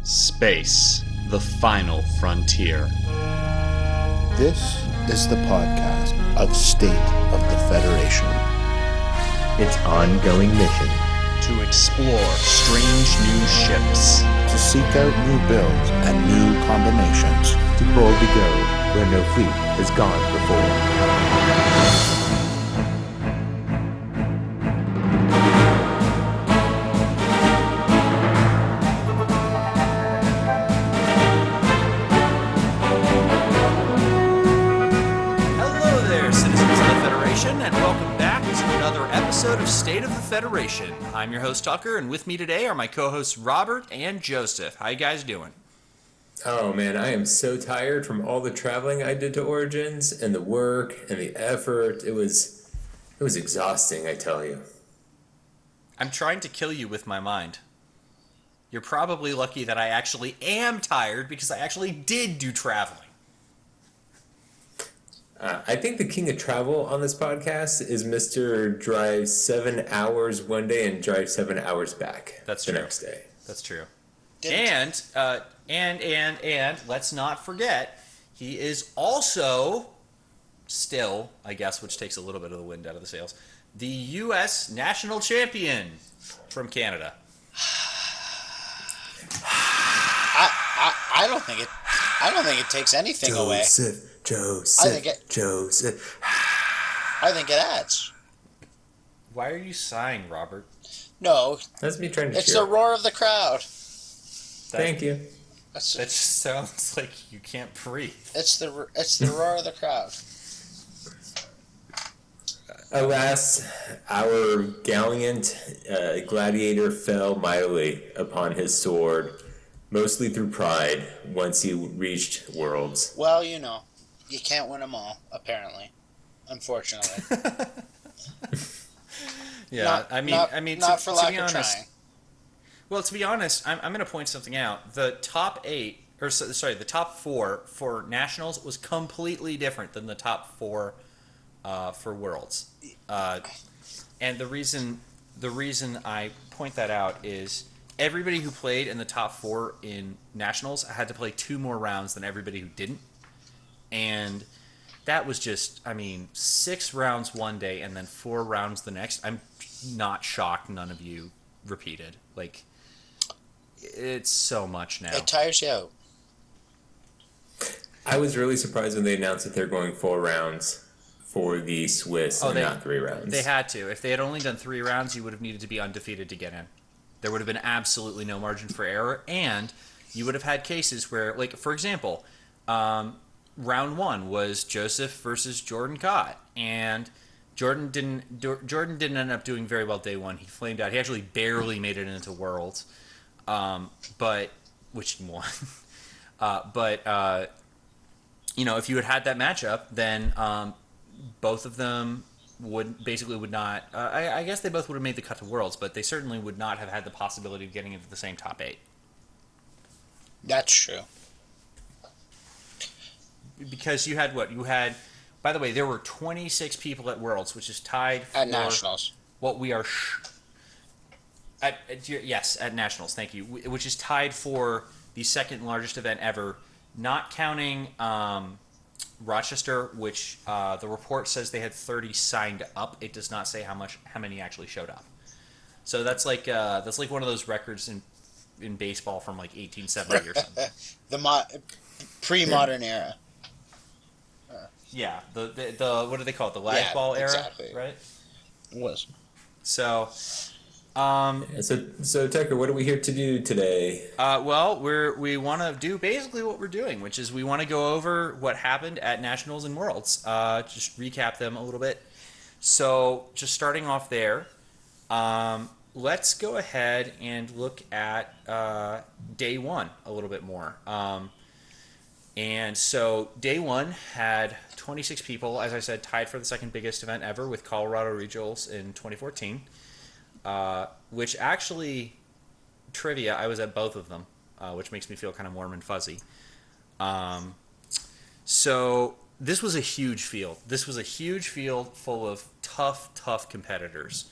Space, the final frontier. This is the podcast of State of the Federation. Its ongoing mission. To explore strange new ships. To seek out new builds and new combinations. To boldly go where no fleet has gone before. Of State of the Federation. I'm your host Tucker, and with me today are my co-hosts Robert and Joseph. How you guys doing? Oh man, I am so tired from all the traveling I did to Origins and the work and the effort. It was exhausting, I tell you. I'm trying to kill you with my mind. You're probably lucky that I actually am tired because I actually did do traveling. I think the king of travel on this podcast is Mr. Drive 7 hours one day and drive 7 hours back. That's the true. Next day. That's true. And let's not forget, he is also still, I guess, which takes a little bit of the wind out of the sails, the U.S. national champion from Canada. I don't think it takes anything away. Joseph. I think it adds. Why are you sighing, Robert? No. That's me trying to It's cheer. the roar of the crowd. Thank you. That just sounds like you can't breathe. It's the roar of the crowd. Alas, our gallant gladiator fell mightily upon his sword, mostly through pride, once he reached Worlds. Well, you know, you can't win them all, apparently. Unfortunately. Yeah, not for lack of trying. Well, to be honest, I'm going to point something out. The top the top four for Nationals was completely different than the top four for Worlds. And the reason I point that out is everybody who played in the top four in Nationals had to play 2 more rounds than everybody who didn't. And that was just, 6 rounds one day and then 4 rounds the next. I'm not shocked none of you repeated. Like, it's so much now. It tires you out. I was really surprised when they announced that they're going 4 rounds for the Swiss and not 3 rounds. They had to. If they had only done 3 rounds, you would have needed to be undefeated to get in. There would have been absolutely no margin for error, and you would have had cases where, like, for example, round 1 was Joseph versus Jordan Cott, and Jordan didn't end up doing very well day 1. He flamed out. He actually barely made it into Worlds, which won. If you had that matchup, then both of them would not. I guess they both would have made the cut to Worlds, but they certainly would not have had the possibility of getting into the same top 8. That's true. Because you had what? You had, by the way, there were 26 people at Worlds, which is tied for at Nationals. What we are at Nationals. Thank you. Which is tied for the second largest event ever, not counting Rochester, which the report says they had 30 signed up. It does not say how many actually showed up. So that's like one of those records in baseball from like 1870 or something. The pre-modern era. Yeah, the what do they call it? The lag ball era, exactly. Right? It was. So, so Tucker, what are we here to do today? Well, we want to do basically what we're doing, which is we want to go over what happened at Nationals and Worlds. Just recap them a little bit. So, just starting off there, let's go ahead and look at day 1 a little bit more. And so day 1 had 26 people, as I said, tied for the second biggest event ever with Colorado Regionals in 2014, which actually, trivia, I was at both of them, which makes me feel kind of warm and fuzzy. So this was a huge field. This was a huge field full of tough competitors.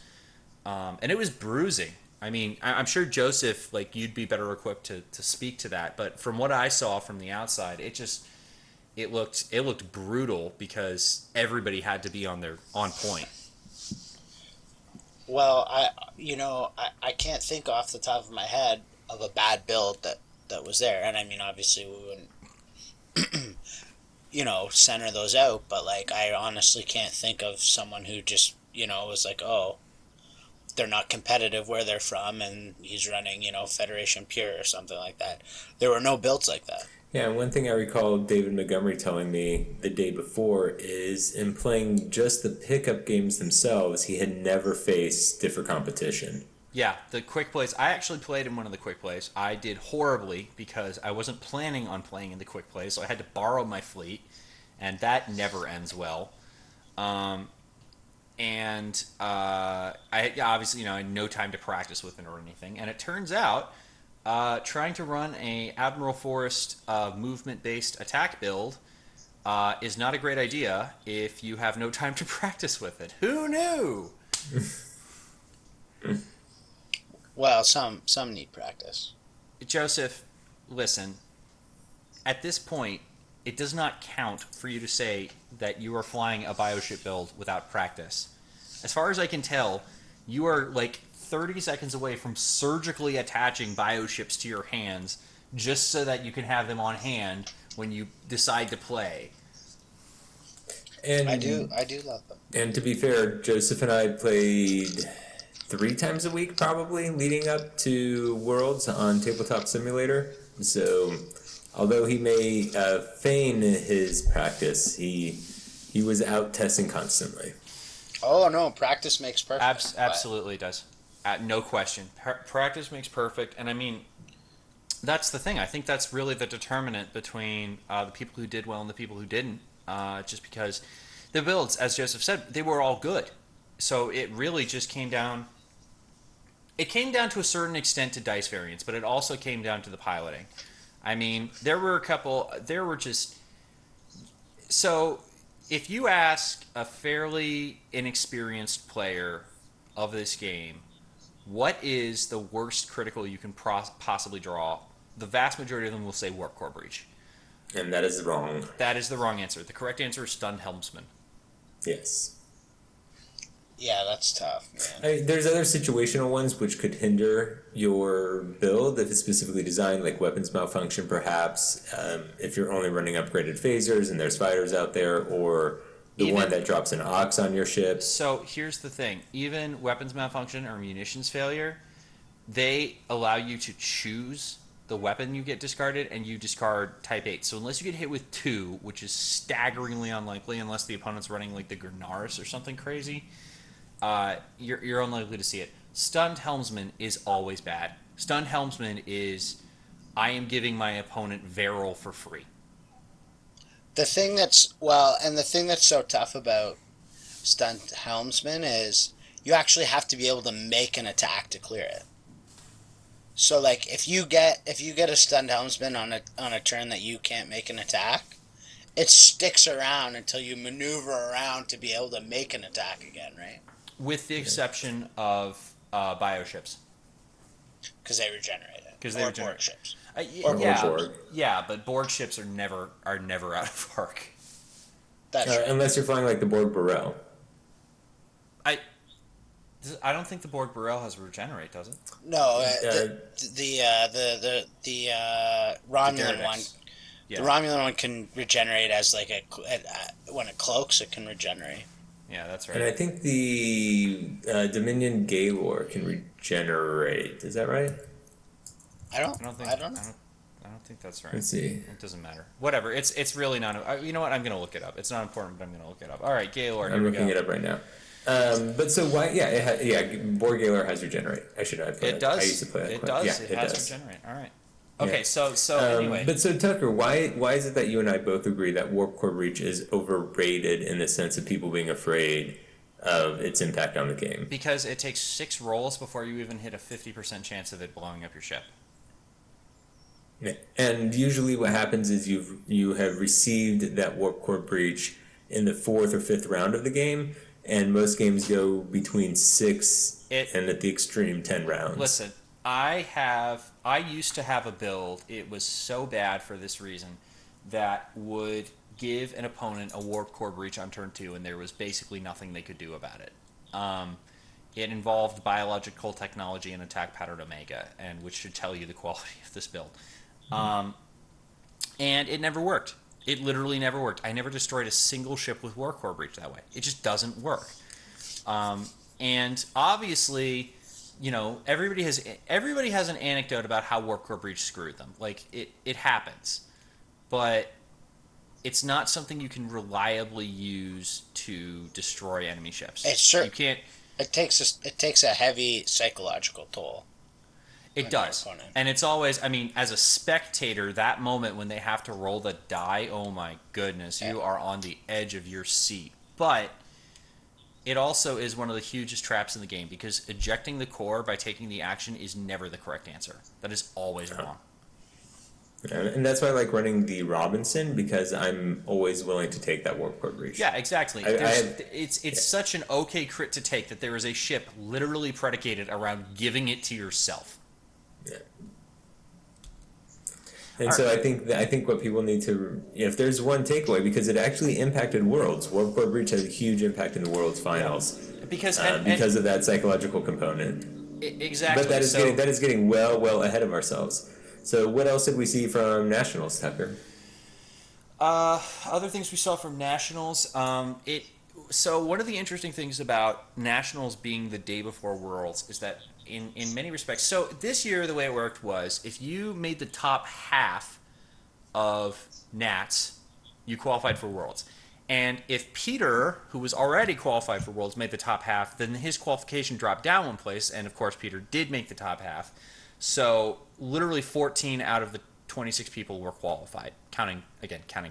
And it was bruising. I mean, I'm sure Joseph, like, you'd be better equipped to speak to that. But from what I saw from the outside, it looked brutal because everybody had to be on point. Well, I can't think off the top of my head of a bad build that was there, and I mean, obviously we wouldn't, center those out, but like I honestly can't think of someone who just was like, oh, they're not competitive where they're from, and he's running Federation Pure or something like that. There were no builds like that. Yeah, and one thing I recall David Montgomery telling me the day before is in playing just the pickup games themselves, he had never faced stiffer competition. Yeah, the quick plays. I actually played in one of the quick plays. I did horribly because I wasn't planning on playing in the quick plays, so I had to borrow my fleet, and that never ends well. Obviously, I had no time to practice with it or anything. And it turns out, trying to run a Admiral Forrest movement-based attack build is not a great idea if you have no time to practice with it. Who knew? Well, some need practice. Joseph, listen. At this point, it does not count for you to say that you are flying a bioship build without practice. As far as I can tell, you are like 30 seconds away from surgically attaching bioships to your hands just so that you can have them on hand when you decide to play. And I do love them. And to be fair, Joseph and I played 3 times a week probably leading up to Worlds on Tabletop Simulator. So although he may feign his practice, he was out testing constantly. Oh no, practice makes perfect. Absolutely does. No question. Practice makes perfect, and I mean, that's the thing. I think that's really the determinant between the people who did well and the people who didn't. Just because the builds, as Joseph said, they were all good. So it really just came down. It came down to a certain extent to dice variance, but it also came down to the piloting. I mean, there were just. So, if you ask a fairly inexperienced player of this game, what is the worst critical you can possibly draw, the vast majority of them will say Warp Core Breach. And that is wrong. That is the wrong answer. The correct answer is Stunned Helmsman. Yes. Yeah, that's tough, man. There's other situational ones which could hinder your build if it's specifically designed, like weapons malfunction, perhaps. If you're only running upgraded phasers and there's fighters out there, or the one that drops an ox on your ship. So here's the thing: even weapons malfunction or munitions failure, they allow you to choose the weapon you get discarded, and you discard Type 8. So unless you get hit with 2, which is staggeringly unlikely, unless the opponent's running like the Gurnaris or something crazy. You're unlikely to see it. Stunned Helmsman is always bad. Stunned Helmsman is, I am giving my opponent Varel for free. The thing that's so tough about Stunned Helmsman is you actually have to be able to make an attack to clear it. So like if you get a Stunned Helmsman on a turn that you can't make an attack, it sticks around until you maneuver around to be able to make an attack again, right? With the exception of bioships. Because they regenerate it. Because they regenerate ships. Yeah, but Borg ships are never out of arc. That's right. Unless you're flying like the Borg Burrell. I don't think the Borg Burrell has regenerate, does it? No, the Romulan one. Yeah. The Romulan one can regenerate as like when it cloaks, it can regenerate. Yeah, that's right. And I think the Dominion Gaylord can regenerate. Is that right? I don't think that's right. Let's see. It doesn't matter. Whatever. It's really not. You know what? I'm gonna look it up. It's not important, but I'm gonna look it up. All right, Gaylord. I'm looking it up right now. But so why? Yeah, Borg Gaylord has regenerate. I should have. It does. I used to play that. It does. Yeah, it has does. regenerate. All right. Okay. Yeah. So anyway. But so Tucker, why is it that you and I both agree that Warp Core Breach is overrated in the sense of people being afraid of its impact on the game? Because it takes 6 rolls before you even hit a 50% chance of it blowing up your ship. And usually what happens is you have received that Warp Core Breach in the 4th or 5th round of the game, and most games go between 6 It- and at the extreme 10 rounds. Listen, I used to have a build. It was so bad for this reason that would give an opponent a warp core breach on turn 2, and there was basically nothing they could do about it. It involved biological technology and attack pattern omega, and which should tell you the quality of this build. And it never worked. It literally never worked. I never destroyed a single ship with war core breach that way. It just doesn't work. And obviously, you know, everybody has an anecdote about how warp core breach screwed them. Like it happens, but it's not something you can reliably use to destroy enemy ships. It's sure You can't. it takes a heavy psychological toll. It does. And it's always, I mean, as a spectator, that moment when they have to roll the die, oh my goodness, you are on the edge of your seat. But it also is one of the hugest traps in the game, because ejecting the core by taking the action is never the correct answer. That is always wrong. And that's why I like running the Robinson, because I'm always willing to take that warp core breach. Yeah, exactly. It's such an okay crit to take that there is a ship literally predicated around giving it to yourself. Yeah. And so I think what people need to, if there's one takeaway, because it actually impacted Worlds. Warp Core Breach had a huge impact in the Worlds finals Because of that psychological component. Exactly. But that is getting well ahead of ourselves. So what else did we see from Nationals, Tucker? Other things we saw from Nationals, so one of the interesting things about Nationals being the day before Worlds is that in many respects, so this year the way it worked was if you made the top half of Nats, you qualified for Worlds. And if Peter, who was already qualified for Worlds, made the top half, then his qualification dropped down one place, and of course Peter did make the top half. So literally 14 out of the 26 people were qualified, counting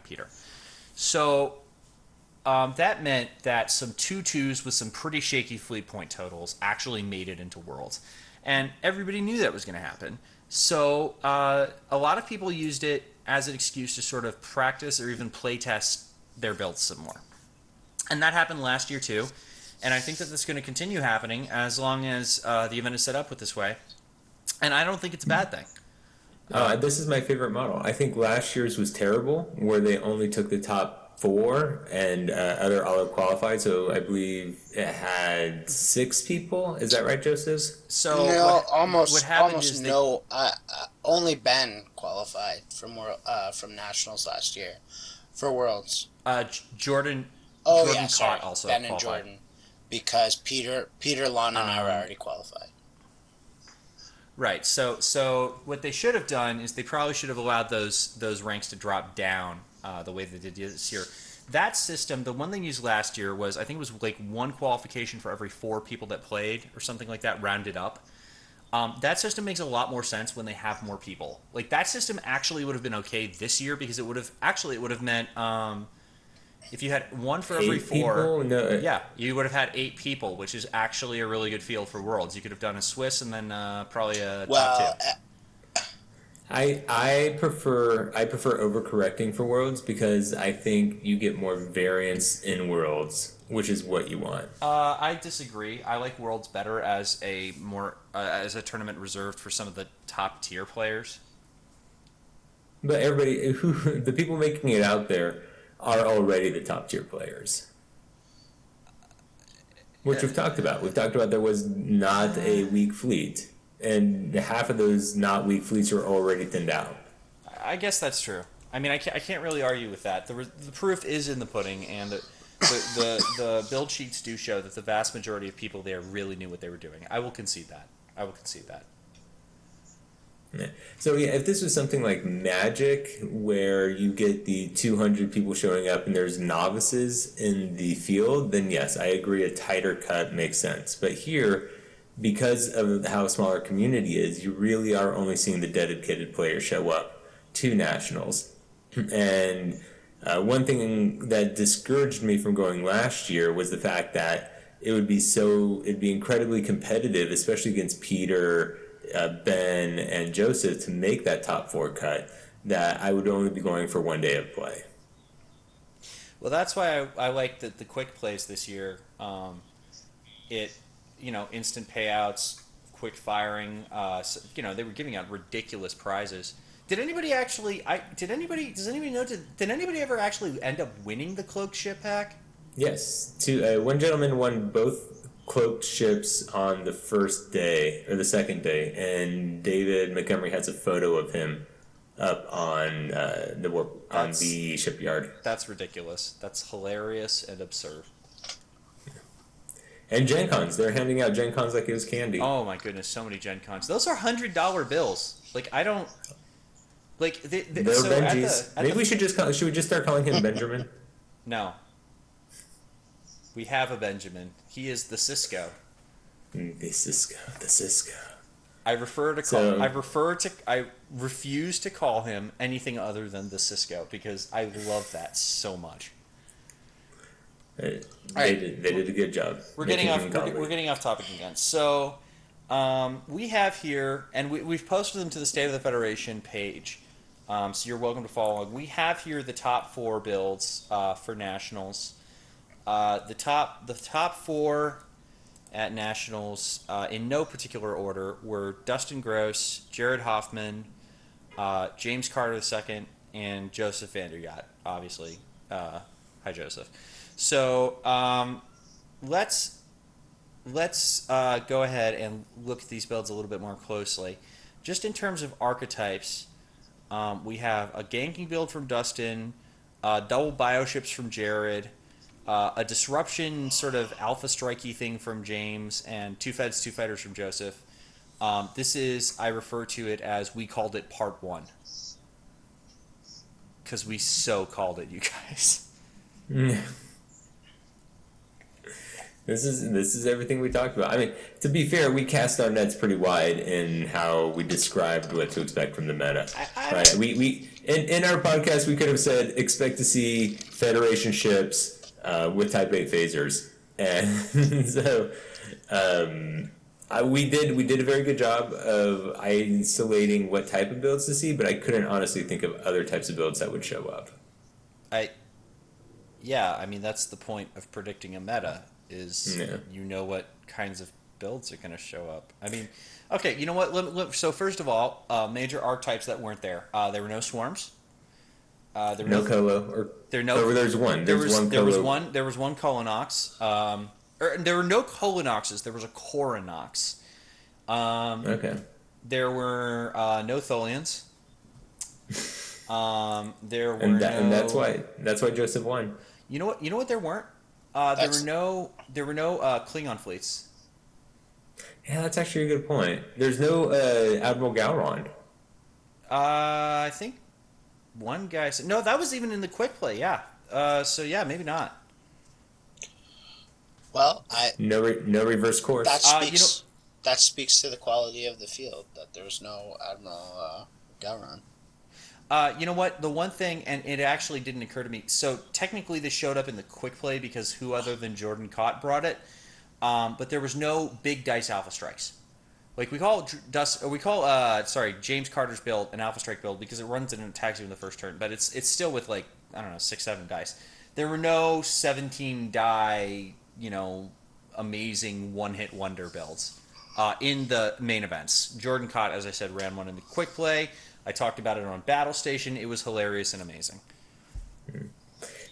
Peter. So that meant that some 2-2s with some pretty shaky fleet point totals actually made it into Worlds. And everybody knew that was going to happen. So a lot of people used it as an excuse to sort of practice or even play test their builds some more. And that happened last year too. And I think that that's going to continue happening as long as the event is set up with this way. And I don't think it's a bad thing. This is my favorite model. I think last year's was terrible, where they only took the top 4 and other all qualified. So I believe it had 6 people. Is that right, Joseph? So no, what happened almost is no. Only Ben qualified from Nationals last year for Worlds. Jordan. Oh Jordan yeah, sorry, also Ben and qualified. Jordan, because Peter, Lon, and I were already qualified. Right. So what they should have done is they probably should have allowed those ranks to drop down the way they did this year. That system, the one they used last year was, I think it was like 1 qualification for every 4 people that played or something like that, rounded up. That system makes a lot more sense when they have more people. Like that system actually would have been okay this year because it would have meant if you had 1 for every 4, yeah, you would have had 8 people, which is actually a really good field for Worlds. You could have done a Swiss and then probably a top 2. I prefer overcorrecting for Worlds because I think you get more variance in Worlds, which is what you want. I disagree. I like Worlds better as a tournament reserved for some of the top tier players. But the people making it out there are already the top tier players. Which we've talked about. We've talked about there was not a weak fleet. And half of those not weak fleets are already thinned out. I guess that's true. I mean, I can't really argue with that. The proof is in the pudding, and the build sheets do show that the vast majority of people there really knew what they were doing. I will concede that. Yeah. So yeah, if this was something like Magic, where you get the 200 people showing up and there's novices in the field, then yes, I agree a tighter cut makes sense. But here, because of how small our community is, you really are only seeing the dedicated players show up to Nationals. And one thing that discouraged me from going last year was the fact that it'd be incredibly competitive, especially against Peter, Ben, and Joseph to make that top 4 cut, that I would only be going for 1 day of play. Well, that's why I like the quick plays this year. It, instant payouts, quick firing. They were giving out ridiculous prizes. Did anybody actually? Does anybody know? Did anybody ever actually end up winning the cloaked ship pack? Yes, one gentleman won both cloaked ships on the first day or the second day, and David Montgomery has a photo of him up on the shipyard. That's ridiculous. That's hilarious and absurd. And Gen Cons, they're handing out Gen Cons like it was candy. Oh my goodness, so many Gen Cons. Those are $100 bills. Like I don't like They're so Benjis. Maybe we should should we just start calling him Benjamin? No. We have a Benjamin. He is the Cisco. The Cisco. I refuse to call him anything other than the Cisco because I love that so much. They did a good job. We're getting off topic again. So we have here, and we've posted them to the State of the Federation page. So you're welcome to follow along. We have here the top 4 builds for Nationals. The top 4 at Nationals, in no particular order, were Dustin Gross, Jared Hoffman, James Carter II, and Joseph Vanderyacht, obviously. Hi, Joseph. So let's go ahead and look at these builds a little bit more closely. Just in terms of archetypes, we have a ganking build from Dustin, double bioships from Jared, a disruption sort of alpha strikey thing from James, and 2 feds, 2 fighters from Joseph. This is, I refer to it as, we called it part 1. Because we so called it, you guys. This is everything we talked about. I mean, to be fair, we cast our nets pretty wide in how we described what to expect from the meta. Right? We in our podcast we could have said expect to see Federation ships with Type 8 phasers, and so we did a very good job of isolating what type of builds to see, but I couldn't honestly think of other types of builds that would show up. Yeah, I mean that's the point of predicting a meta. You know what kinds of builds are going to show up. I mean, okay, you know what? So first of all, major archetypes that weren't there. There were no swarms. There were Colo. There's one. There was one Colonox. There were no Colonoxes. There was a Coronox. Okay. There were no Tholians. And that's why Joseph won. You know what? There weren't. There were no Klingon fleets. Yeah, that's actually a good point. There's no Admiral Gowron. I think one guy said no. That was even in the quick play. Yeah. So yeah, maybe not. Well, no reverse course. That speaks to the quality of the field. That there was no Admiral Gowron. You know what? The one thing, and it actually didn't occur to me. So technically, this showed up in the quick play because who other than Jordan Cott brought it. But there was no big dice alpha strikes. Like we call James Carter's build an alpha strike build because it runs and attacks you in the first turn. But it's still with like 6-7 dice. There were no 17 die amazing one hit wonder builds in the main events. Jordan Cott, as I said, ran one in the quick play. I talked about it on Battle Station. It was hilarious and amazing.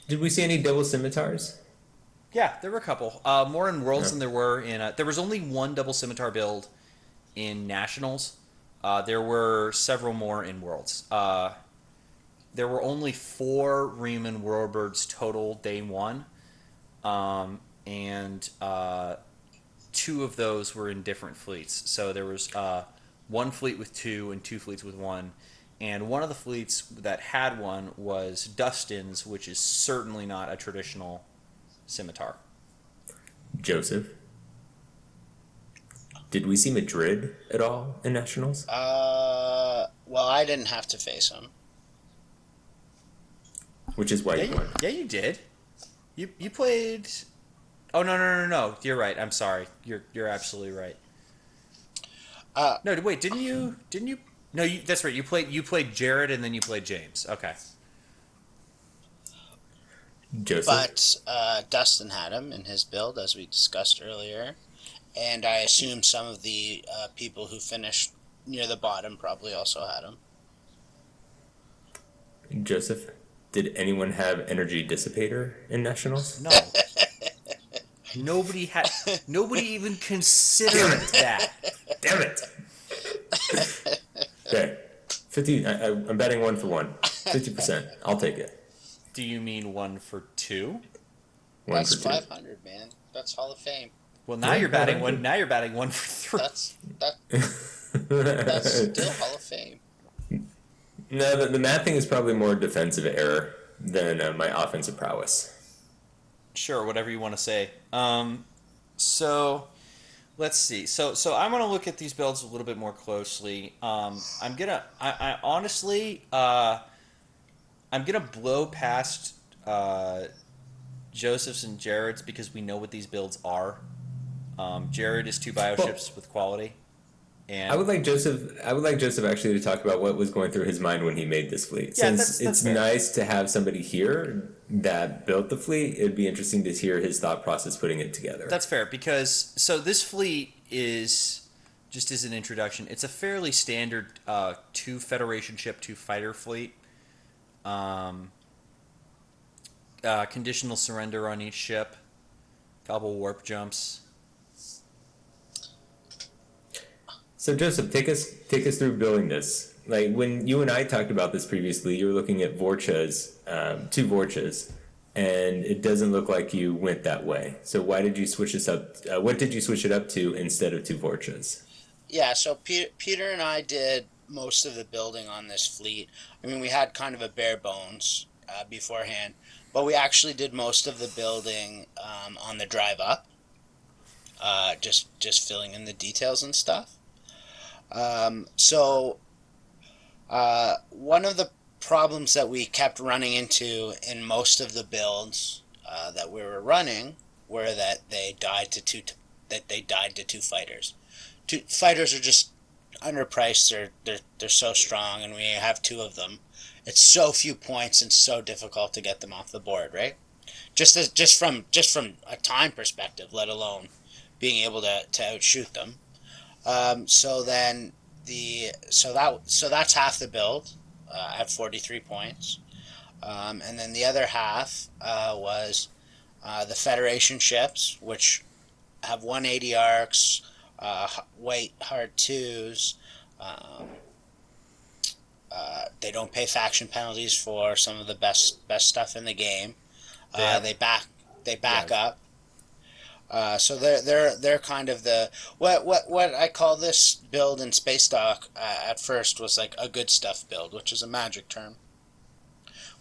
Did we see any double scimitars? Yeah, there were a couple. More in Worlds than there were in... there was only one double scimitar build in Nationals. There were several more in Worlds. There were only 4 Riemann Whirlbirds total day 1. And 2 of those were in different fleets. So there was... 1 fleet with 2 and 2 fleets with 1. And one of the fleets that had one was Dustin's, which is certainly not a traditional scimitar. Joseph, did we see Madrid at all in Nationals? Well, I didn't have to face him. Which is why you won. Yeah, you did. You played... Oh, no. You're right. I'm sorry. You're absolutely right. No, wait, didn't you? No, that's right. You played Jared and then you played James. Okay. Joseph? But Dustin had him in his build, as we discussed earlier, and I assume some of the people who finished near the bottom probably also had him. Joseph? Did anyone have Energy Dissipator in Nationals? No. Nobody even considered that. Damn it! Okay. 50. I'm betting 1 for 1. 50%. I'll take it. Do you mean 1 for 2? 1 That's for 2. 500, man. That's Hall of Fame. Well, now Yeah, you're batting 500. one. Now you're batting 1 for 3. That's still Hall of Fame. No, the math thing is probably more defensive error than my offensive prowess. Sure, whatever you want to say. So let's see. So I'm gonna look at these builds a little bit more closely. I honestly, I'm gonna blow past Joseph's and Jared's because we know what these builds are. Jared is 2 bioships with quality. And I would like Joseph actually to talk about what was going through his mind when he made this fleet. Yeah, Since that's it's fair. nice to have somebody here that built the fleet, it'd be interesting to hear his thought process putting it together. That's fair because this fleet is just as an introduction. It's a fairly standard 2 Federation ship, 2 fighter fleet. Conditional surrender on each ship, couple warp jumps. So Joseph, take us through building this. Like when you and I talked about this previously, you were looking at Vorchas, 2 Vorchas, and it doesn't look like you went that way. So why did you switch this up? What did you switch it up to instead of 2 Vorchas? Yeah, so Peter and I did most of the building on this fleet. I mean, we had kind of a bare bones beforehand, but we actually did most of the building on the drive up, just filling in the details and stuff. One of the problems that we kept running into in most of the builds that we were running were that they died to two fighters. 2 fighters are just underpriced. They're so strong, and we have 2 of them. It's so few points and so difficult to get them off the board, right? Just from a time perspective, let alone being able to outshoot them. So that's half the build at 43 points, and then the other half was the Federation ships, which have 180 arcs, white hard 2s. They don't pay faction penalties for some of the best stuff in the game. They back up. So they're kind of the what I call this build in Space Dock at first was like a good stuff build, which is a magic term,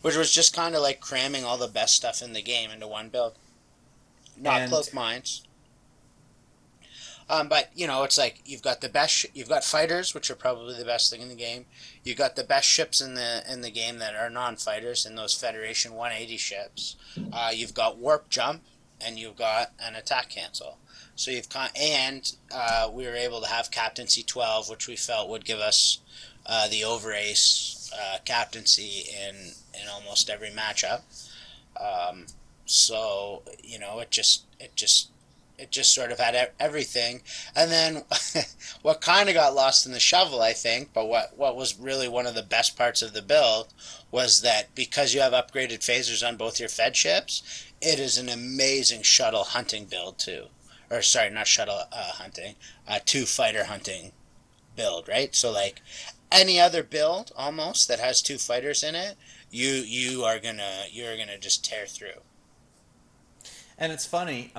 which was just kind of like cramming all the best stuff in the game into one build. Not Cloak Mines. But it's like you've got fighters, which are probably the best thing in the game. You've got the best ships in the game that are non-fighters in those Federation 180 ships. You've got warp jump, and you've got an attack cancel. So we were able to have captaincy 12, which we felt would give us the overace captaincy in almost every matchup. So it just sort of had everything. And then what kind of got lost in the shovel, I think, but what was really one of the best parts of the build was that because you have upgraded phasers on both your Fed ships, it is an amazing shuttle hunting build too. Or sorry, not shuttle hunting, 2 fighter hunting build, right? So like any other build almost that has 2 fighters in it, you're gonna just tear through. And it's funny,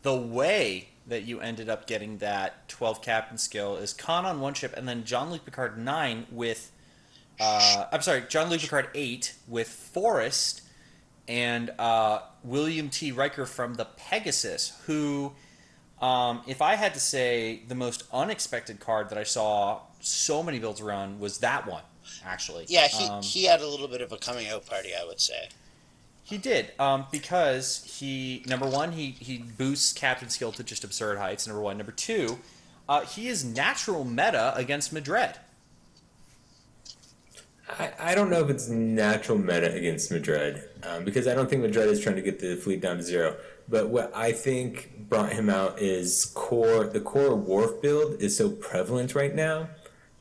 the way that you ended up getting that 12 captain skill is Khan on 1 ship, and then Jean-Luc Picard 9 with Jean-Luc Picard 8 with Forrest and William T. Riker from the Pegasus, who, if I had to say the most unexpected card that I saw so many builds run was that one, actually. Yeah, he had a little bit of a coming out party, I would say. He did, because number one, he boosts captain skill to just absurd heights, number one. Number two, he is natural meta against Madred. I don't know if it's natural meta against Madrid, because I don't think Madrid is trying to get the fleet down to 0. But what I think brought him out is the core Worf build is so prevalent right now,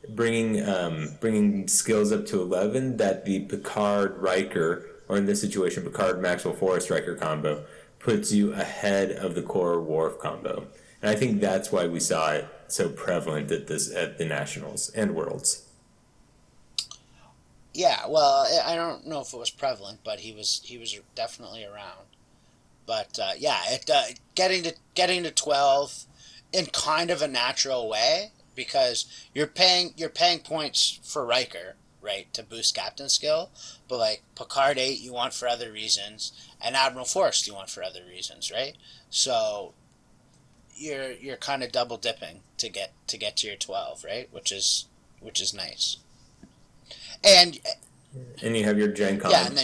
bringing skills up to 11, that the Picard Riker, or in this situation Picard Maxwell Forrest Riker combo, puts you ahead of the core Worf combo, and I think that's why we saw it so prevalent at the Nationals and Worlds. Yeah, well, I don't know if it was prevalent, but he was definitely around. But yeah, getting to 12 in kind of a natural way, because you're paying points for Riker, right, to boost captain skill, but like Picard 8 you want for other reasons, and Admiral Forrest you want for other reasons, right? So you're kind of double dipping to your 12, right? Which is nice. And And you have your Gen Con. yeah, and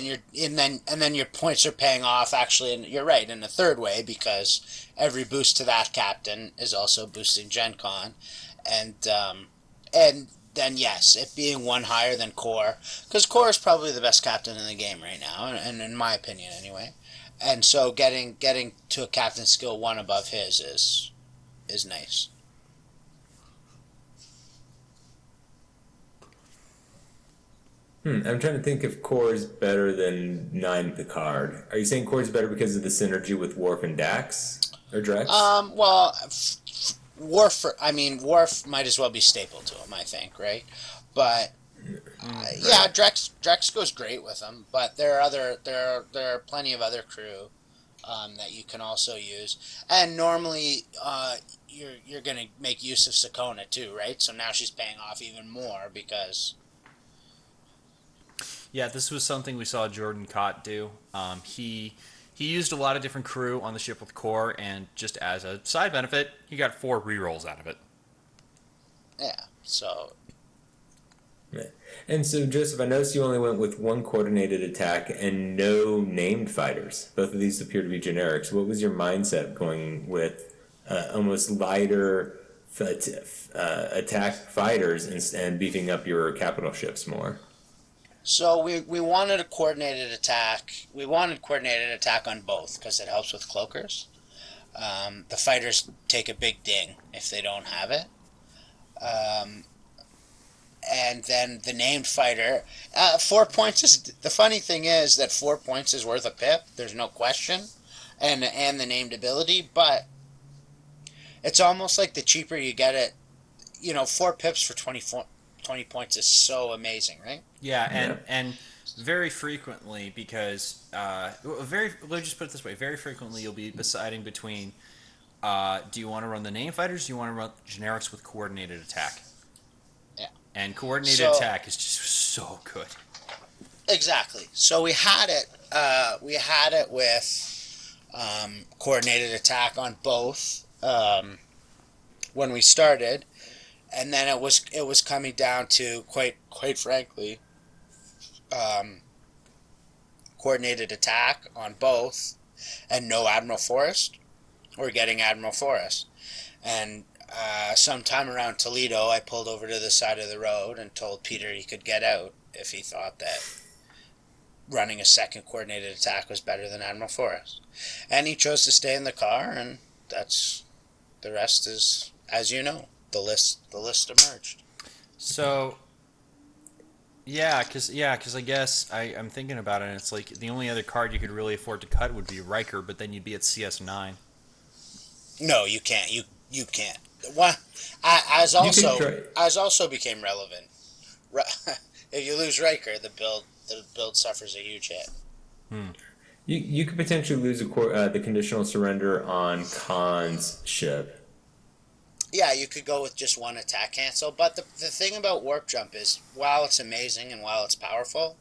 then your points are paying off actually, and you're right, in the third way, because every boost to that captain is also boosting Gen Con, and then yes, it being one higher than Core, because Core is probably the best captain in the game right now, and in my opinion anyway, and so getting to a captain skill one above his is nice. I'm trying to think if Core is better than 9 Picard. Are you saying Core is better because of the synergy with Worf and Dax? Or Drex? Well, Worf might as well be staple to him, I think, right? But yeah, Drex goes great with him, but there are plenty of other crew that you can also use, and normally you're gonna make use of Sakona too, right? So now she's paying off even more because Yeah, this was something we saw Jordan Cott do. He used a lot of different crew on the ship with Core, and just as a side benefit, he got 4 rerolls out of it. yeah, so Yeah. And so, Joseph, I noticed you only went with 1 coordinated attack and no named fighters. Both of these appear to be generics. What was your mindset going with almost lighter attack fighters and beefing up your capital ships more? So we wanted a coordinated attack. We wanted coordinated attack on both because it helps with cloakers. The fighters take a big ding if they don't have it. And then the named fighter, 4 points is the funny thing is that 4 points is worth a pip. There's no question, and the named ability, but it's almost like the cheaper you get it. 4 pips for 20 points is so amazing, right? Yeah, Yeah. and very frequently, because let's just put it this way: very frequently you'll be deciding between do you want to run the name fighters, do you want to run generics with coordinated attack? Yeah. And coordinated So- attack is just so good. Exactly. So we had it. We had it with coordinated attack on both when we started, and then it was coming down to quite frankly, coordinated attack on both, and no Admiral Forrest, or getting Admiral Forrest, and. Sometime around Toledo, I pulled over to the side of the road and told Peter he could get out if he thought that running a second coordinated attack was better than Admiral Forrest. And he chose to stay in the car, and the rest is, as you know, the list emerged. So yeah, because I guess I'm thinking about it, and it's like the only other card you could really afford to cut would be Riker, but then you'd be at CS9. No, you can't. You can't. What? As also became relevant. If you lose Riker, the build suffers a huge hit. You could potentially lose the conditional surrender on Khan's ship. Yeah, you could go with just one attack cancel, but the thing about warp jump is, while it's amazing and while it's powerful,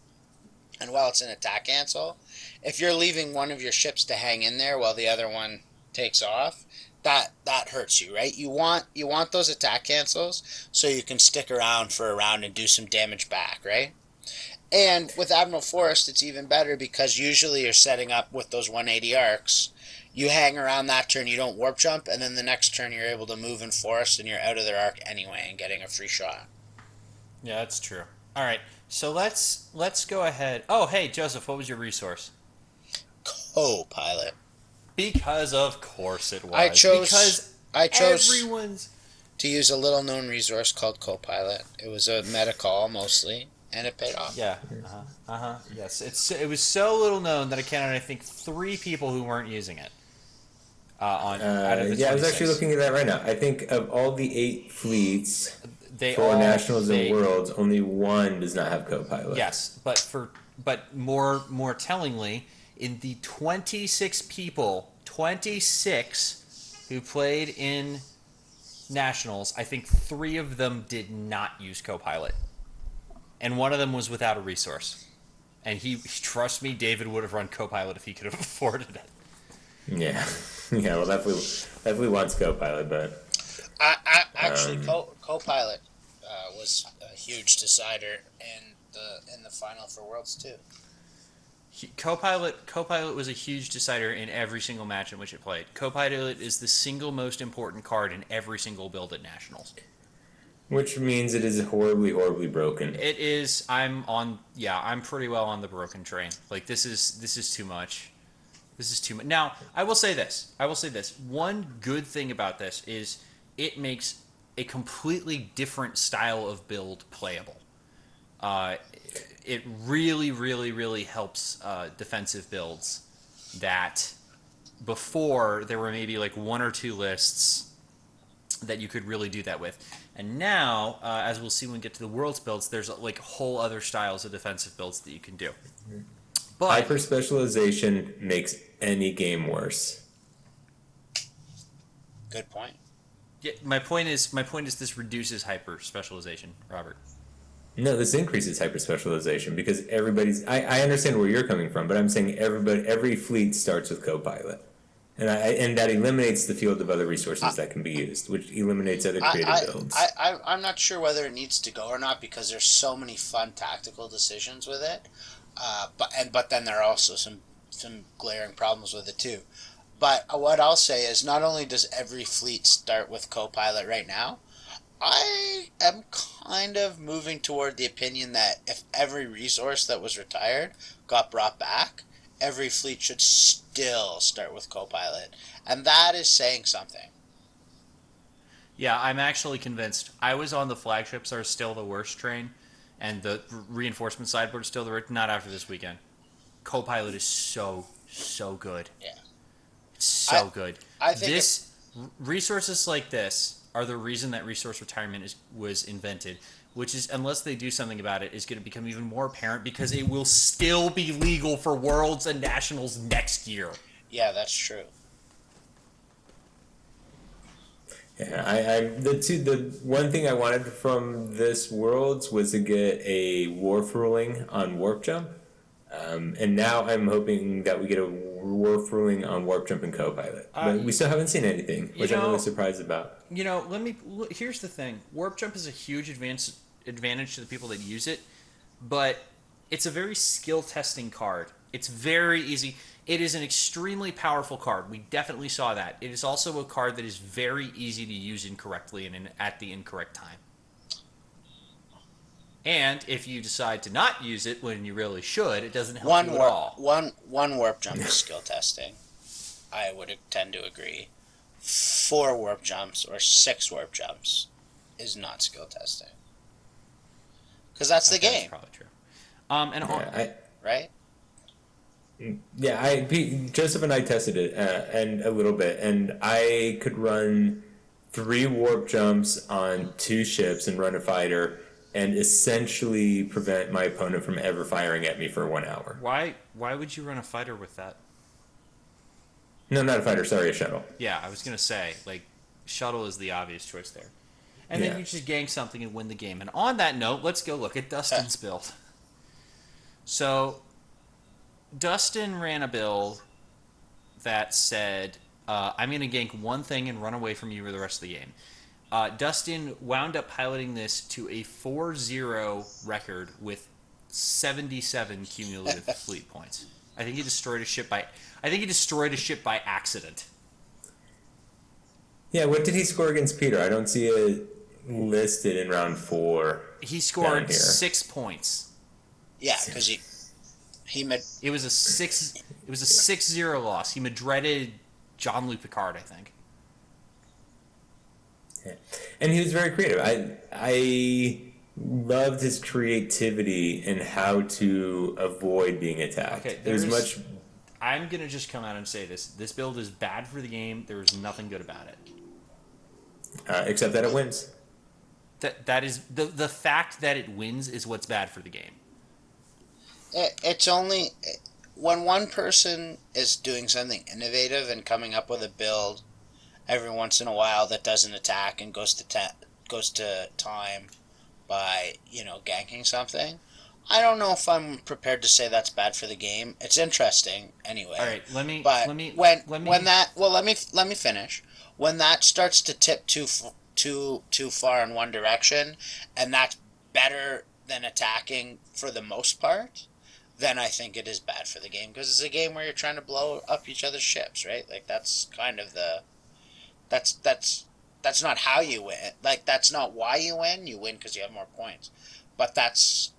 and while it's an attack cancel, if you're leaving one of your ships to hang in there while the other one takes off, that hurts you, right? You want those attack cancels so you can stick around for a round and do some damage back, right? And with Admiral Forrest, it's even better because usually you're setting up with those 180 arcs. You hang around that turn, you don't warp jump, and then the next turn you're able to move in Forrest and you're out of their arc anyway and getting a free shot. Yeah, that's true. All right, So let's go ahead. Oh, hey Joseph, what was your resource? Co-pilot. Because of course it was. I chose. Because I chose everyone's. to use a little-known resource called Copilot. It was a meta call mostly, and it paid off. Yeah. Yes. It was so little known that I counted I think 3 people who weren't using it. On out of the 26. I was actually looking at that right now. I think of all the 8 fleets They for all Nationals they, and Worlds, only 1 does not have co-pilot. Yes, but more tellingly, in the 26 who played in Nationals, I think 3 of them did not use Copilot, and one of them was without a resource. And trust me, David would have run Copilot if he could have afforded it. Yeah, yeah. Well, definitely wants co-pilot, but Actually, Copilot was a huge decider in the final for Worlds too. Copilot was a huge decider in every single match in which it played. Copilot is the single most important card in every single build at Nationals. which means it is horribly, horribly broken. It is. I'm pretty well on the broken train. Like this is too much. This is too much. Now, I will say this. One good thing about this is it makes a completely different style of build playable. It really, really, really helps defensive builds that before there were maybe like 1 or 2 lists that you could really do that with. And now, as we'll see when we get to the Worlds builds, there's like whole other styles of defensive builds that you can do. But Hyper specialization makes any game worse. Good point. yeah, my point is this reduces hyper specialization, Robert. No, this increases hyper specialization because everybody's. I understand where you're coming from, but I'm saying every fleet starts with co-pilot, and that eliminates the field of other resources that can be used, which eliminates other creative builds. I'm not sure whether it needs to go or not because there's so many fun tactical decisions with it. But then there are also some glaring problems with it too. But what I'll say is not only does every fleet start with Copilot right now, I am kind of moving toward the opinion that if every resource that was retired got brought back, every fleet should still start with Copilot. And that is saying something. Yeah, I'm actually convinced. I was on the flagships are still the worst train, and the reinforcement sideboard is still the worst. Not after this weekend. Copilot is so good. Yeah. It's so good. I think resources like this are the reason that resource retirement was invented, which is, unless they do something about it, is going to become even more apparent because it will still be legal for Worlds and Nationals next year. Yeah, that's true. Yeah, the one thing I wanted from this Worlds was to get a Wharf ruling on Warp Jump, and now I'm hoping that we get a Wharf ruling on Warp Jump and Copilot. But we still haven't seen anything, which I'm really surprised about. Here's the thing. Warp Jump is a huge advantage to the people that use it, but it's a very skill testing card. It's very easy. It is an extremely powerful card. We definitely saw that. It is also a card that is very easy to use incorrectly and at the incorrect time. And if you decide to not use it when you really should, it doesn't help you at all. One Warp Jump is skill testing. I would tend to agree. 4 Warp Jumps or 6 Warp Jumps is not skill testing. Because that's the game. That's probably true. Right? Yeah, Joseph and I tested it and a little bit, and I could run 3 Warp Jumps on 2 ships and run a fighter, and essentially prevent my opponent from ever firing at me for 1 hour. Why would you run a fighter with that? No, not a fighter. Sorry, a shuttle. Yeah, I was gonna say, like, shuttle is the obvious choice there. And then you just gank something and win the game. And on that note, let's go look at Dustin's build. So Dustin ran a build that said, I'm going to gank one thing and run away from you for the rest of the game. Dustin wound up piloting this to a 4-0 record with 77 cumulative fleet points. I think he destroyed a ship by accident. Yeah, what did he score against Peter? I don't see it listed in round 4. He scored 6 points. Yeah, because he made. It was a 6-0 loss. He Madrided Jean-Luc Picard, I think. Yeah. And he was very creative. I loved his creativity in how to avoid being attacked. Okay, It was much. I'm gonna just come out and say this. This build is bad for the game. There is nothing good about it. Except that it wins. That is the fact that it wins is what's bad for the game. It's only when one person is doing something innovative and coming up with a build every once in a while that doesn't attack and goes to time by ganking something. I don't know if I'm prepared to say that's bad for the game. It's interesting anyway. All right, let me finish. When that starts to tip too far in one direction, and that's better than attacking for the most part, then I think it is bad for the game, because it's a game where you're trying to blow up each other's ships, right? Like that's kind of that's not how you win. Like that's not why you win. You win because you have more points, but that's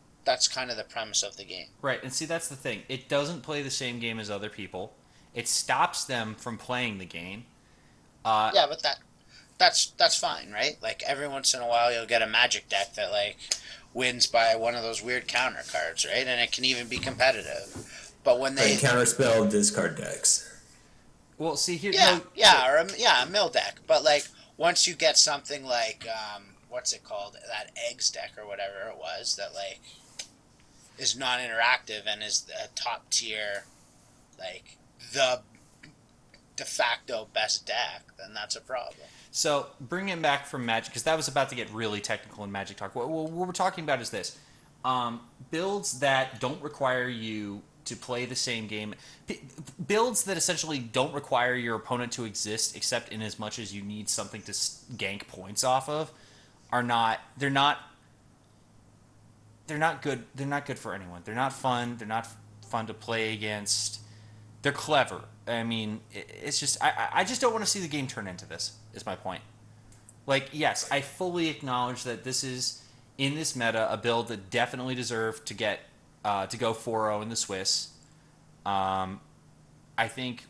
kind of the premise of the game. Right, and see, that's the thing. It doesn't play the same game as other people. It stops them from playing the game. Yeah, but that's fine, right? Like every once in a while you'll get a magic deck that like wins by one of those weird counter cards, right? And it can even be competitive. But when they counterspell discard decks. Well, see here. a mill deck. But like once you get something like what's it called, that eggs deck or whatever it was that like is non-interactive and is a top tier, like the de facto best deck, then that's a problem. So bring it back from Magic, because that was about to get really technical in Magic Talk. What we're talking about is this: builds that don't require you to play the same game, builds that essentially don't require your opponent to exist, except in as much as you need something to gank points off of, are not. They're not good. They're not good for anyone. They're not fun. They're not fun to play against. They're clever. I mean, it's just I just don't want to see the game turn into this. Is my point. Like, yes, I fully acknowledge that this is in this meta a build that definitely deserved to get to go 4-0 in the Swiss. I think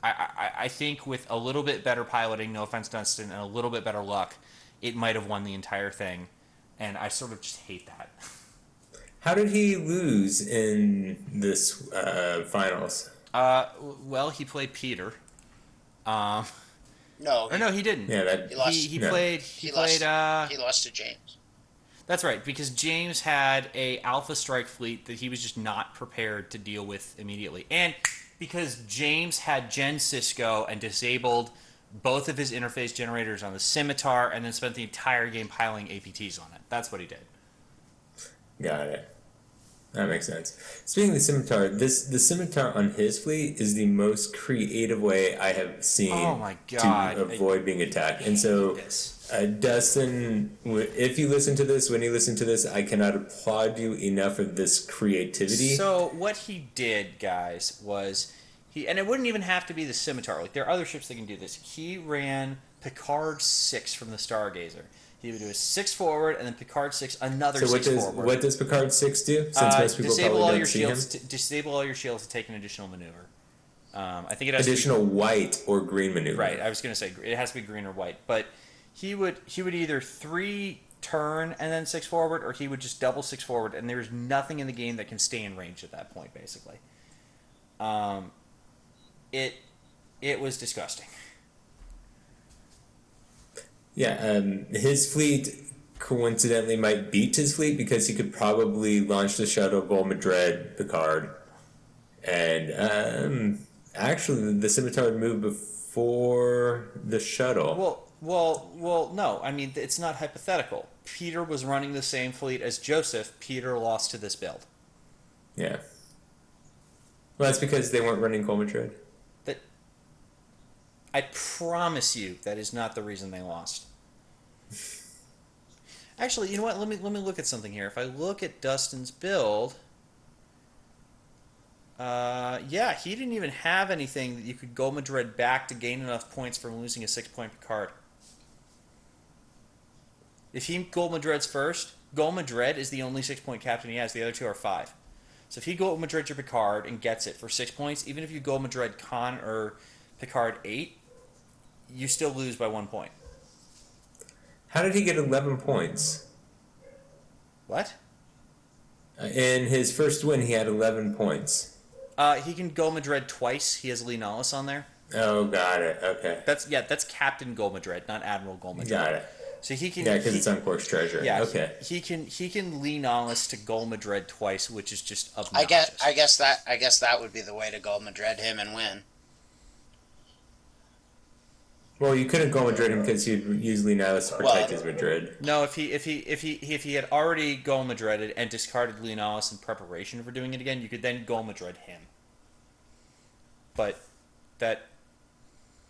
I think with a little bit better piloting, no offense, Dunstan, and a little bit better luck, it might have won the entire thing. And I sort of just hate that. How did he lose in this finals? Well, he played Peter. No, he didn't. Yeah, he lost to James. That's right, because James had a Alpha Strike fleet that he was just not prepared to deal with immediately, and because James had Gen Cisco and disabled both of his interface generators on the Scimitar, and then spent the entire game piling APTs on it. That's what he did. Got it. That makes sense. Speaking of the Scimitar, the Scimitar on his fleet is the most creative way I have seen to avoid being attacked. And so, Dustin, if you listen to this, when you listen to this, I cannot applaud you enough for this creativity. So what he did, guys, was and it wouldn't even have to be the Scimitar. Like, there are other ships that can do this. He ran Picard 6 from the Stargazer. He would do a 6 forward, and then Picard 6, another 6 forward. What does Picard 6 do? Since most people probably don't see him. Disable all your shields to take an additional maneuver. I think it has additional white or green maneuver. Right, I was going to say it has to be green or white. But he would either 3 turn and then 6 forward, or he would just double 6 forward, and there's nothing in the game that can stay in range at that point, basically. It was disgusting. Yeah, his fleet coincidentally might beat his fleet because he could probably launch the shuttle, Gol Madrid, Picard, and actually the Scimitar would move before the shuttle. Well, no. I mean, it's not hypothetical. Peter was running the same fleet as Joseph. Peter lost to this build. Yeah. Well, that's because they weren't running Gol Madrid. I promise you that is not the reason they lost. Actually, you know what? Let me look at something here. If I look at Dustin's build, yeah, he didn't even have anything that you could go Madrid back to gain enough points from losing a 6-point Picard. If he Gold Madrid's first, Gul Madrid is the only 6-point captain he has. The other two are 5. So if he Gul Madrid your Picard and gets it for 6 points, even if you Gul Madrid Khan or Picard 8, you still lose by 1 point. How did he get 11 points? What? In his first win, he had 11 points. He can Gul Madrid twice. He has Lee Nollis on there. Oh, got it. Okay. That's Captain Gul Madrid, not Admiral Gul Madrid. Got it. So he can. Yeah, because it's on Quark's treasure. Yeah. Okay. He can Lee Nollis to Gul Madrid twice, which is just obnoxious. I guess that would be the way to Gul Madrid him and win. Well, you couldn't go Madrid him because he'd use Linares to protect his Madrid. No, if he had already Gul Madrid and discarded Lee Nollis in preparation for doing it again, you could then Gul Madrid him. But that.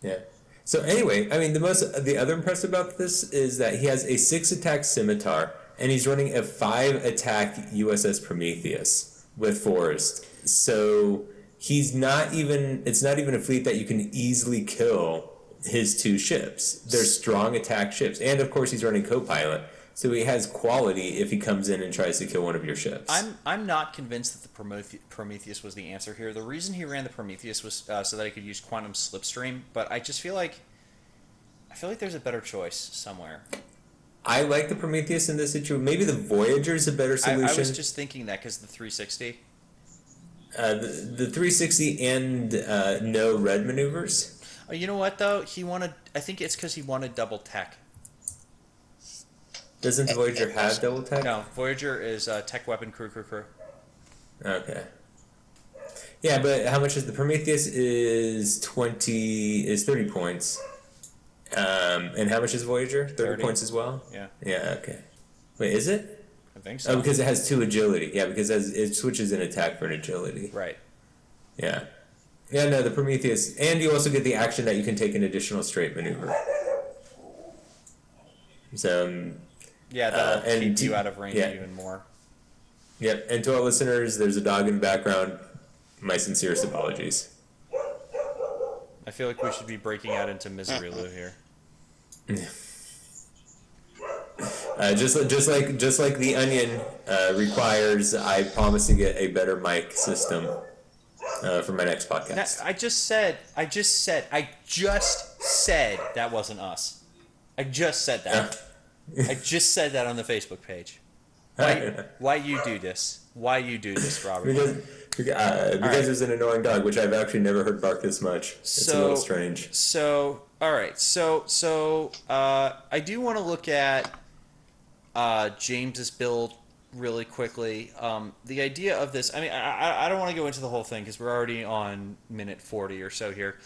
Yeah. So anyway, I mean, the other impressive about this is that he has a 6-attack Scimitar, and he's running a 5-attack USS Prometheus with Forrest. So it's not even a fleet that you can easily kill his 2 ships. They're strong attack ships. And of course he's running co-pilot, so he has quality if he comes in and tries to kill one of your ships. I'm not convinced that the Prometheus was the answer here. The reason he ran the Prometheus was so that he could use quantum slipstream, but I just feel like there's a better choice somewhere. I like the Prometheus in this situation. Maybe the Voyager is a better solution. I was just thinking that because the 360. The 360 and no red maneuvers. Oh, you know what though? I think it's because he wanted double tech. Doesn't the Voyager have double tech? No, Voyager is tech weapon crew. Okay. Yeah, but how much is the Prometheus? Is 30 points. And how much is Voyager? 30 points as well? Yeah. Yeah, okay. Wait, is it? I think so. Oh, because it has 2 agility. Yeah, because it switches in attack for an agility. Right. Yeah. Yeah, no, the Prometheus. And you also get the action that you can take an additional straight maneuver. So, yeah, that'll keep you out of range yeah. even more. Yep, and to our listeners, there's a dog in the background. My sincerest apologies. I feel like we should be breaking out into misery, Lou, here. Just like the Onion requires, I promise to get a better mic system for my next podcast. Now, I just said that wasn't us. I just said that. I just said that on the Facebook page. Why you do this? Why you do this, Robert? Because there's an annoying dog, which I've actually never heard bark this much. It's a little strange. So, all right. So, I do want to look at James's build really quickly. The idea of this, I mean, I don't want to go into the whole thing because we're already on minute 40 or so here.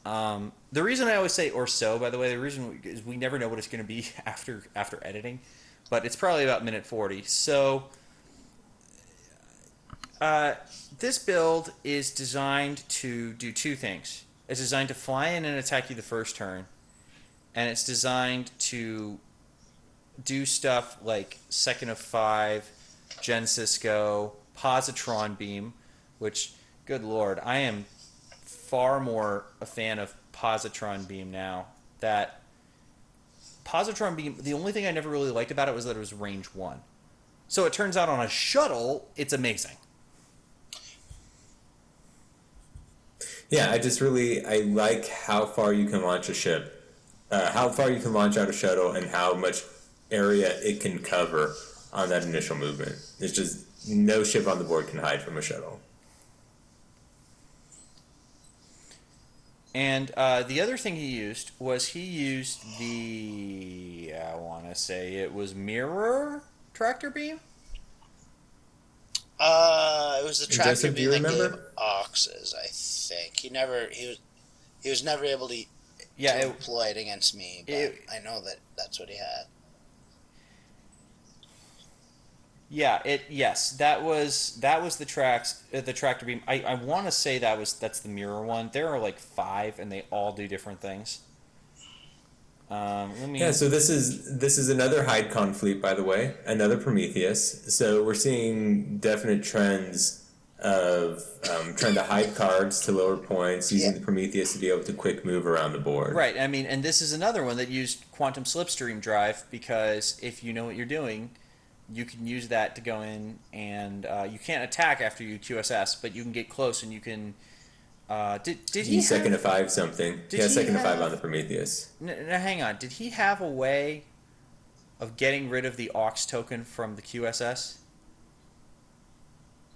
The reason I always say or so, by the way, the reason is we never know what it's going to be after editing, but it's probably about minute 40. So, this build is designed to do 2 things. It's designed to fly in and attack you the first turn, and it's designed to do stuff like Second of 5, Gen Cisco, Positron Beam, which, good lord, I am far more a fan of Positron Beam now. That Positron Beam, the only thing I never really liked about it was that it was range 1. So it turns out on a shuttle, it's amazing. Yeah, I like how far you can launch a ship, how far you can launch out a shuttle, and how much area it can cover on that initial movement. It's just no ship on the board can hide from a shuttle. And the other thing he used the, I want to say it was mirror tractor beam? It was the tractor Joseph, do beam you that remember? gave Oxes, I think. He was never able to deploy it against me, but I know that's what he had. Yeah, yes, that was the tractor beam. I want to say that's the mirror one. There are like 5, and they all do different things. Yeah, so this is another Hydecon fleet, by the way, another Prometheus. So we're seeing definite trends of trying to hide cards to lower points, using the Prometheus to be able to quick move around the board. Right. I mean, and this is another one that used quantum slipstream drive because if you know what you're doing, you can use that to go in and you can't attack after you QSS, but you can get close and you can. Did he He's second have, to 5 something. Did Yeah, he second to 5 on have? the Prometheus. No, hang on. Did he have a way of getting rid of the Aux token from the QSS?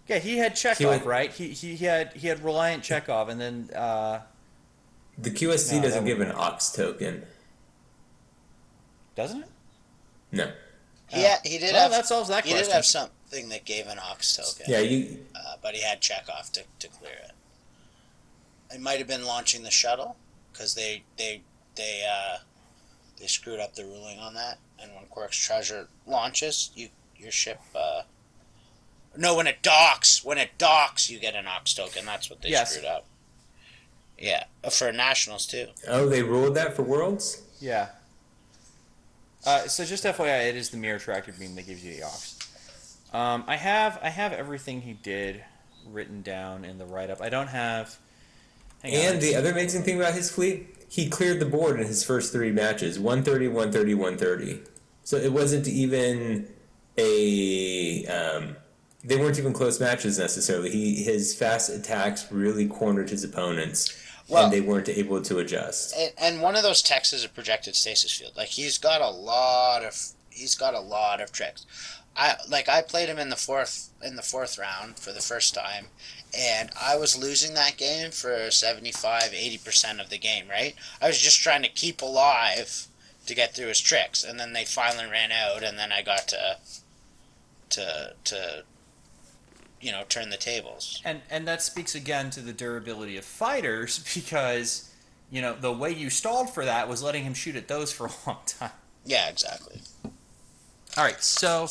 Yeah, he had Chekhov, right? He had Reliant Chekhov, and then The QSC no, that doesn't give wouldn't an work. Ox token. Doesn't it? No. He did Well, have. that solves that He did question. have something that gave an Ox token. Yeah, you. But he had Chekhov to clear it. It might have been launching the shuttle because they screwed up the ruling on that. And when Quark's treasure launches, your ship. No, when it docks, you get an Ox token. That's what they Yes. screwed up. Yeah, for nationals too. Oh, they ruled that for Worlds? Yeah. So just FYI, it is the mirror tractor beam that gives you the Aux. I have everything he did written down in the write up. I don't have. Hang on, And the other amazing thing about his fleet, he cleared the board in his first 3 matches. 130, 130, 130. So it wasn't even a... they weren't even close matches necessarily. His fast attacks really cornered his opponents, and they weren't able to adjust. And one of those techs is a projected stasis field. Like he's got a lot of tricks. I played him in the fourth round for the first time, and I was losing that game for 75-80% of the game. Right, I was just trying to keep alive to get through his tricks, and then they finally ran out, and then I got to turn the tables. And that speaks again to the durability of fighters because, the way you stalled for that was letting him shoot at those for a long time. Yeah, exactly. All right, so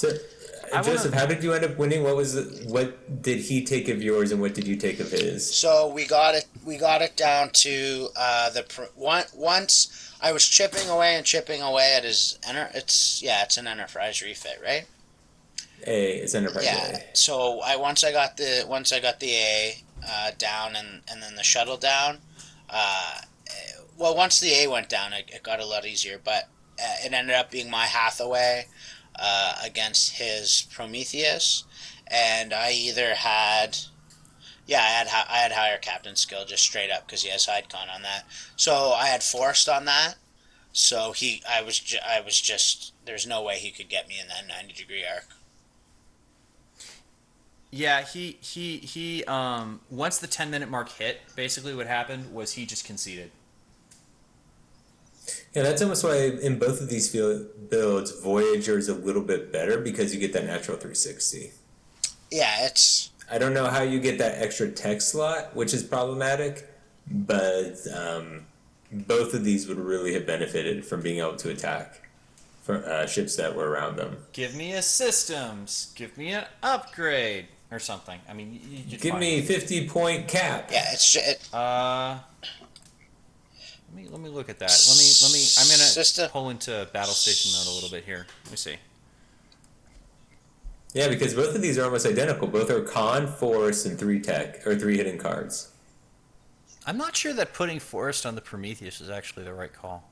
Joseph, how did you end up winning? What did he take of yours, and what did you take of his? So we got it down to once I was chipping away at his it's an Enterprise refit, right? It's Enterprise Yeah. A. So once I got the A down and then the shuttle down, once the A went down, it got a lot easier. But it ended up being my Hathaway against his Prometheus, and I either had. Yeah, I had higher captain skill just straight up because he has sidecon on that. So I had forced on that. So I was just there's no way he could get me in that 90-degree arc. yeah, he once the 10-minute mark hit, basically what happened was he just conceded. Yeah, that's almost why in both of these builds, Voyager is a little bit better because you get that natural 360. Yeah, it's. I don't know how you get that extra tech slot, which is problematic, but both of these would really have benefited from being able to attack from ships that were around them. Give me a systems. Give me an upgrade or something. I mean, you'd Give find me it. 50-point cap. Yeah, it's just. Let me look at that. I'm gonna System. pull into battle station mode a little bit here. Let me see. Yeah, because both of these are almost identical. Both are con, force, and 3 tech, or 3 hidden cards. I'm not sure that putting Forest on the Prometheus is actually the right call.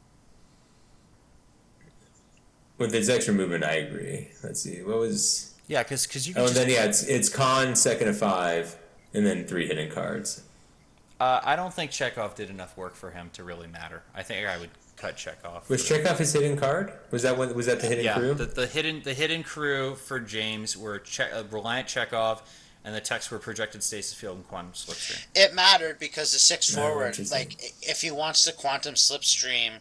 With its extra movement, I agree. Let's see, what was... Yeah, because you can Oh, and just... then, yeah, it's con, second of 5, and then 3 hidden cards. I don't think Chekhov did enough work for him to really matter. I think I would cut Chekhov. Was Chekhov his hidden card? Was that the hidden crew? The hidden crew for James were Reliant Chekhov, and the techs were projected stasis field and quantum slipstream. It mattered because the 6 Oh, forward, interesting. if he wants the quantum slipstream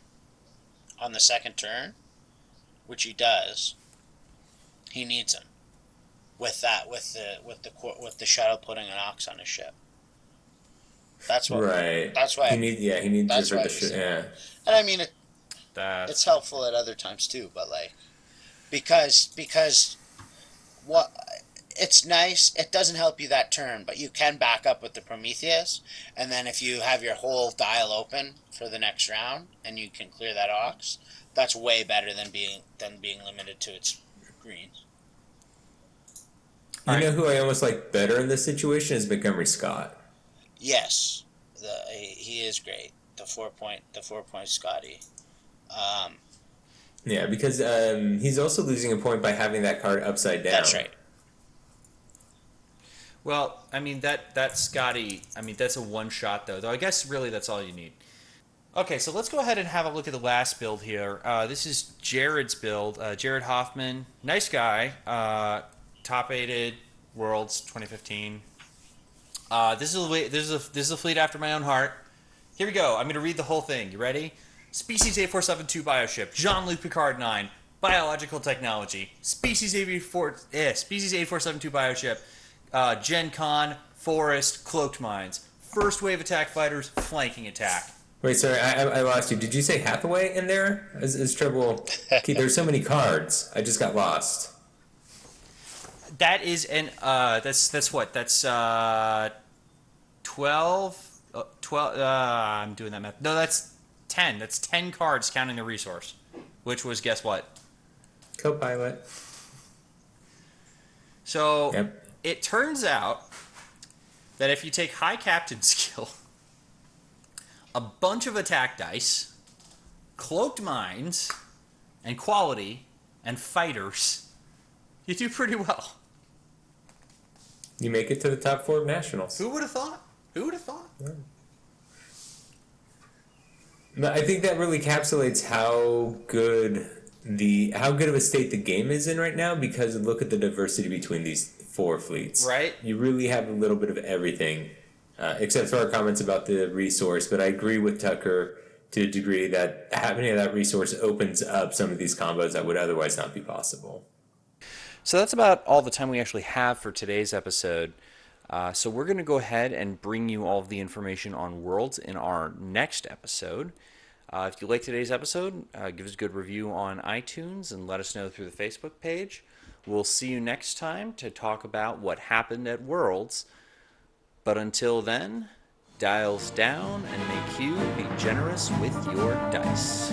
on the second turn, which he does, he needs him. With the shuttle putting an Ox on his ship. That's what. Right. That's why. He needs that's for why the he was yeah. And I mean, That's it's helpful at other times too. But because what it's nice. It doesn't help you that turn, but you can back up with the Prometheus, and then if you have your whole dial open for the next round and you can clear that Ox, that's way better than being limited to its greens. You know who I almost like better in this situation is Montgomery Scott. Yes, he is great. The 4-point Scotty. Yeah, because he's also losing a point by having that card upside down. That's right. Well, I mean that Scotty. I mean that's a one shot though. Though I guess really that's all you need. Okay, so let's go ahead and have a look at the last build here. This is Jared's build. Jared Hoffman, nice guy. Top 8 Worlds 2015. This is a fleet after my own heart. Here we go. I'm going to read the whole thing. You ready? Species 8472 Bioship. Jean-Luc Picard 9. Biological Technology. Species 8472 Bioship. Gen Con. Forest. Cloaked Mines. First wave attack fighters. Flanking attack. Wait, sorry, I lost you. Did you say Hathaway in there? Is trouble? There's so many cards. I just got lost. That is an that's what? That's 12 12 I'm doing that math. No, that's 10. That's 10 cards counting the resource, which was guess what? Co-pilot. So, Yep. It turns out that if you take high captain skill, a bunch of attack dice, cloaked mines, and quality, and fighters, you do pretty well. You make it to the top 4 of nationals. Who would have thought? Who would have thought? Yeah. But I think that really encapsulates how good of a state the game is in right now, because look at the diversity between these 4 fleets. Right. You really have a little bit of everything, except for our comments about the resource. But I agree with Tucker to a degree that having that resource opens up some of these combos that would otherwise not be possible. So that's about all the time we actually have for today's episode. So we're going to go ahead and bring you all of the information on Worlds in our next episode. If you like today's episode, give us a good review on iTunes and let us know through the Facebook page. We'll see you next time to talk about what happened at Worlds. But until then, dials down and may Q be generous with your dice.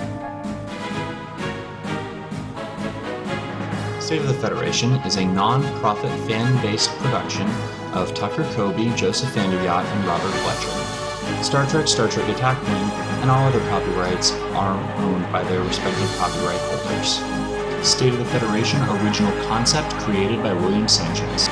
State of the Federation is a non-profit fan-based production of Tucker Kobe, Joseph Vanderyacht, and Robert Fletcher. Star Trek Attack Wing, and all other copyrights are owned by their respective copyright holders. State of the Federation original concept created by William Sanchez.